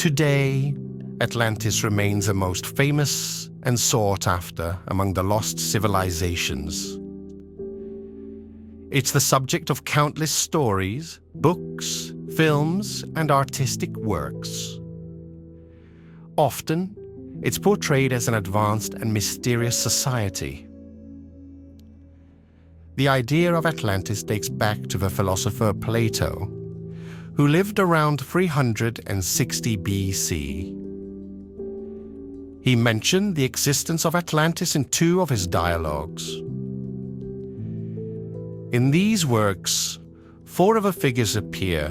Today, Atlantis remains the most famous and sought after among the lost civilizations. It's the subject of countless stories, books, films, and artistic works. Often, it's portrayed as an advanced and mysterious society. The idea of Atlantis dates back to the philosopher Plato, who lived around 360 BC. He mentioned the existence of Atlantis in two of his dialogues. In these works, four of the figures appear: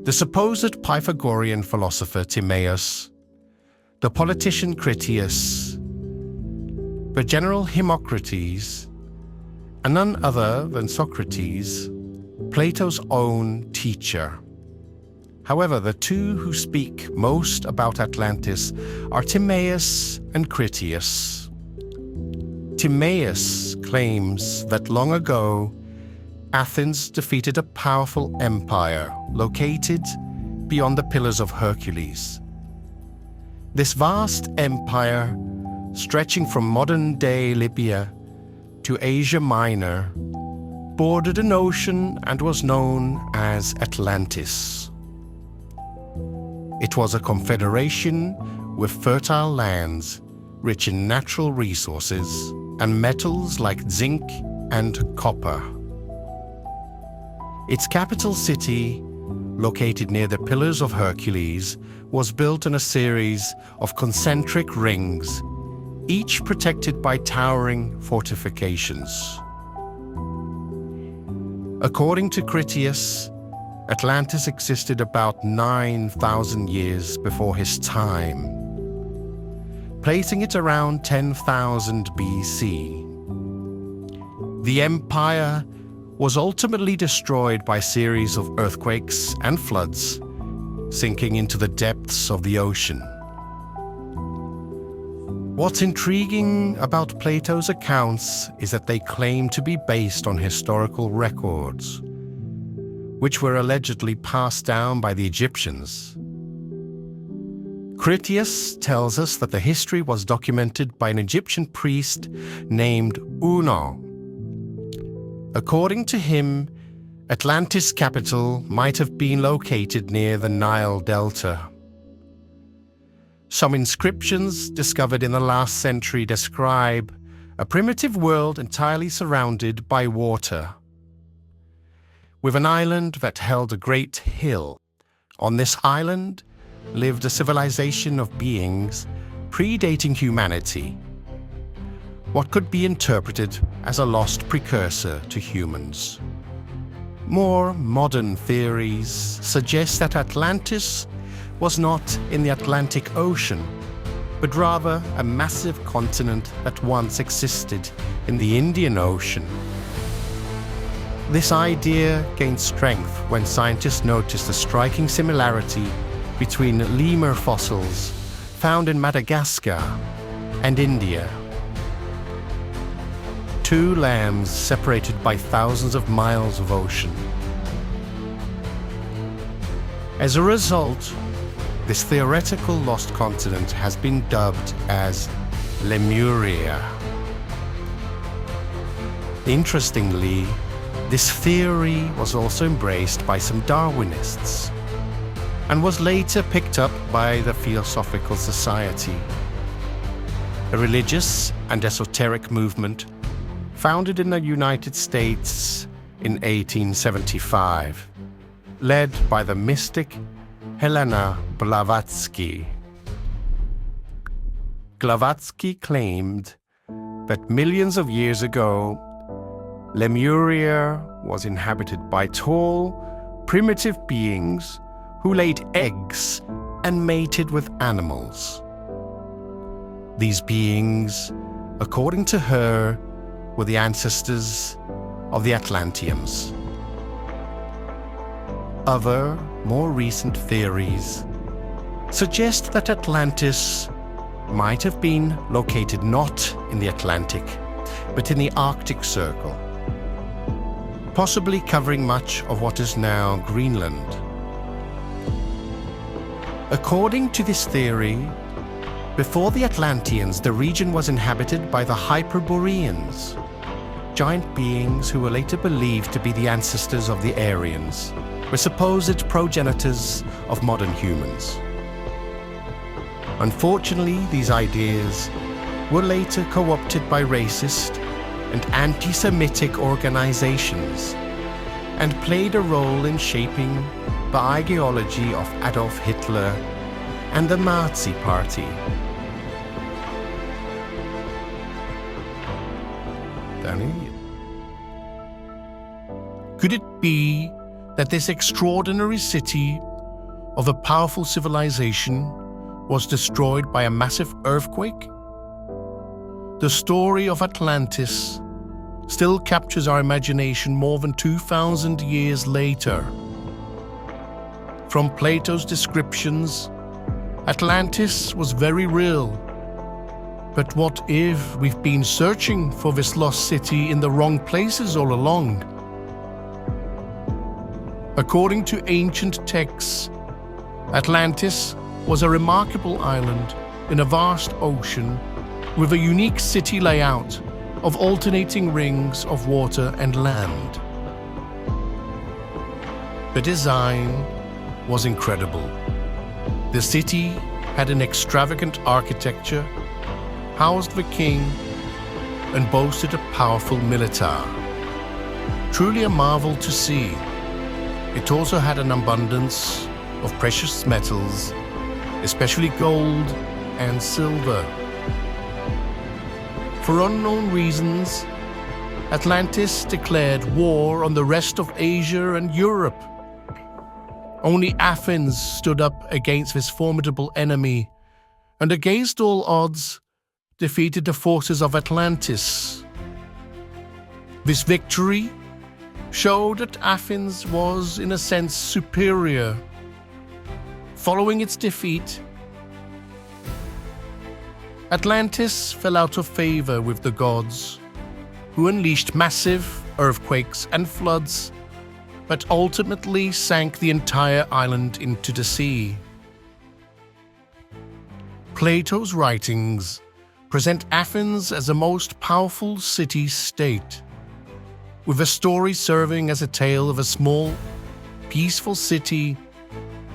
the supposed Pythagorean philosopher Timaeus, the politician Critias, the general Hermocrates, and none other than Socrates, Plato's own teacher. However, the two who speak most about Atlantis are Timaeus and Critias. Timaeus claims that long ago, Athens defeated a powerful empire located beyond the Pillars of Hercules. This vast empire, stretching from modern-day Libya to Asia Minor, bordered an ocean and was known as Atlantis. It was a confederation with fertile lands, rich in natural resources and metals like zinc and copper. Its capital city, located near the Pillars of Hercules, was built in a series of concentric rings, each protected by towering fortifications. According to Critias, Atlantis existed about 9,000 years before his time, placing it around 10,000 BC. The empire was ultimately destroyed by a series of earthquakes and floods, sinking into the depths of the ocean. What's intriguing about Plato's accounts is that they claim to be based on historical records, which were allegedly passed down by the Egyptians. Critias tells us that the history was documented by an Egyptian priest named Uno. According to him, Atlantis' capital might have been located near the Nile Delta. Some inscriptions discovered in the last century describe a primitive world entirely surrounded by water, with an island that held a great hill. On this island lived a civilization of beings predating humanity, what could be interpreted as a lost precursor to humans. More modern theories suggest that Atlantis was not in the Atlantic Ocean, but rather a massive continent that once existed in the Indian Ocean. This idea gained strength when scientists noticed a striking similarity between lemur fossils found in Madagascar and India. Two lands separated by thousands of miles of ocean. As a result, this theoretical lost continent has been dubbed as Lemuria. Interestingly, this theory was also embraced by some Darwinists and was later picked up by the Theosophical Society, a religious and esoteric movement founded in the United States in 1875, led by the mystic Helena Blavatsky. Blavatsky claimed that millions of years ago, Lemuria was inhabited by tall, primitive beings who laid eggs and mated with animals. These beings, according to her, were the ancestors of the Atlanteans. Other, more recent theories suggest that Atlantis might have been located not in the Atlantic, but in the Arctic Circle, possibly covering much of what is now Greenland. According to this theory, before the Atlanteans, the region was inhabited by the Hyperboreans, giant beings who were later believed to be the ancestors of the Aryans, were supposed progenitors of modern humans. Unfortunately, these ideas were later co-opted by racist and anti-Semitic organizations and played a role in shaping the ideology of Adolf Hitler and the Nazi Party. Danny? Could it be that this extraordinary city of a powerful civilization was destroyed by a massive earthquake? The story of Atlantis still captures our imagination more than 2,000 years later. From Plato's descriptions, Atlantis was very real. But what if we've been searching for this lost city in the wrong places all along? According to ancient texts, Atlantis was a remarkable island in a vast ocean with a unique city layout of alternating rings of water and land. The design was incredible. The city had an extravagant architecture, housed the king, and boasted a powerful militar. Truly a marvel to see. It also had an abundance of precious metals, especially gold and silver. For unknown reasons, Atlantis declared war on the rest of Asia and Europe. Only Athens stood up against this formidable enemy, and against all odds, defeated the forces of Atlantis. This victory showed that Athens was, in a sense, superior. Following its defeat, Atlantis fell out of favor with the gods, who unleashed massive earthquakes and floods that ultimately sank the entire island into the sea. Plato's writings present Athens as a most powerful city-state, with the story serving as a tale of a small, peaceful city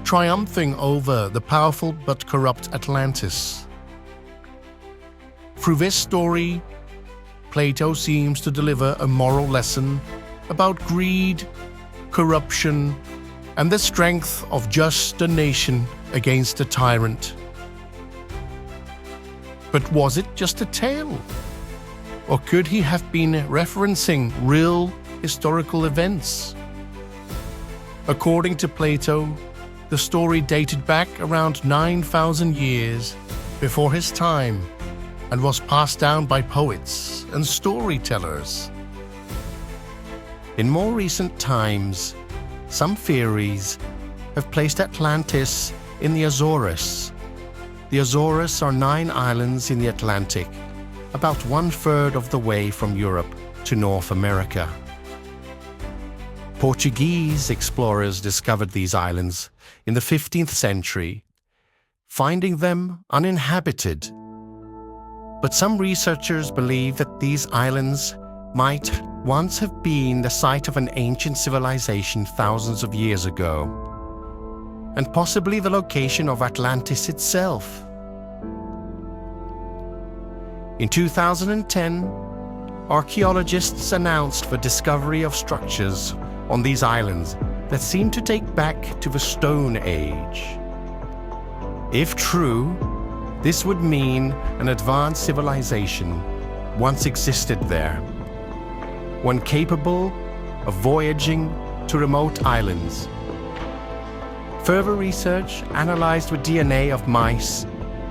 triumphing over the powerful but corrupt Atlantis. Through this story, Plato seems to deliver a moral lesson about greed, corruption, and the strength of just a nation against a tyrant. But was it just a tale? Or could he have been referencing real historical events? According to Plato, the story dated back around 9,000 years before his time and was passed down by poets and storytellers. In more recent times, some theories have placed Atlantis in the Azores. The Azores are 9 islands in the Atlantic, about 1/3 of the way from Europe to North America. Portuguese explorers discovered these islands in the 15th century, finding them uninhabited. But some researchers believe that these islands might once have been the site of an ancient civilization thousands of years ago, and possibly the location of Atlantis itself. In 2010, archaeologists announced the discovery of structures on these islands that seem to date back to the Stone Age. If true, this would mean an advanced civilization once existed there, one capable of voyaging to remote islands. Further research analyzed the DNA of mice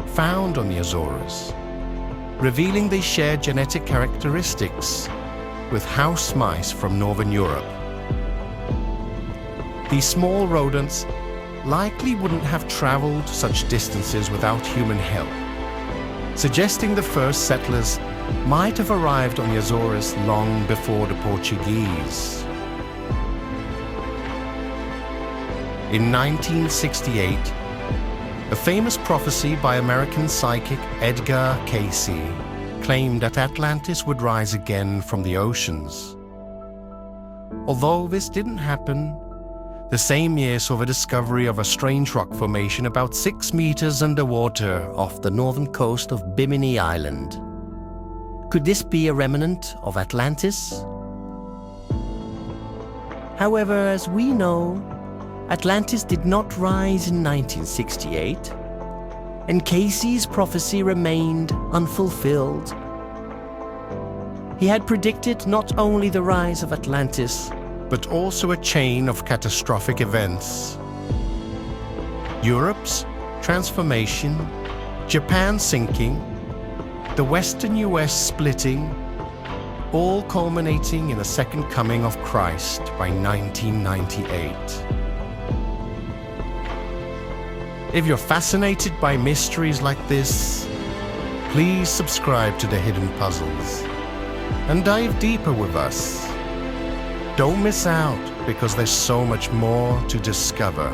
found on the Azores, revealing they share genetic characteristics with house mice from Northern Europe. These small rodents likely wouldn't have traveled such distances without human help, suggesting the first settlers might have arrived on the Azores long before the Portuguese. In 1968, A famous prophecy by American psychic Edgar Cayce claimed that Atlantis would rise again from the oceans. Although this didn't happen, the same year saw the discovery of a strange rock formation about 6 meters underwater off the northern coast of Bimini Island. Could this be a remnant of Atlantis? However, as we know, Atlantis did not rise in 1968, and Cayce's prophecy remained unfulfilled. He had predicted not only the rise of Atlantis, but also a chain of catastrophic events. Europe's transformation, Japan sinking, the Western US splitting, all culminating in the second coming of Christ by 1998. If you're fascinated by mysteries like this, please subscribe to The Hidden Puzzles and dive deeper with us. Don't miss out, because there's so much more to discover.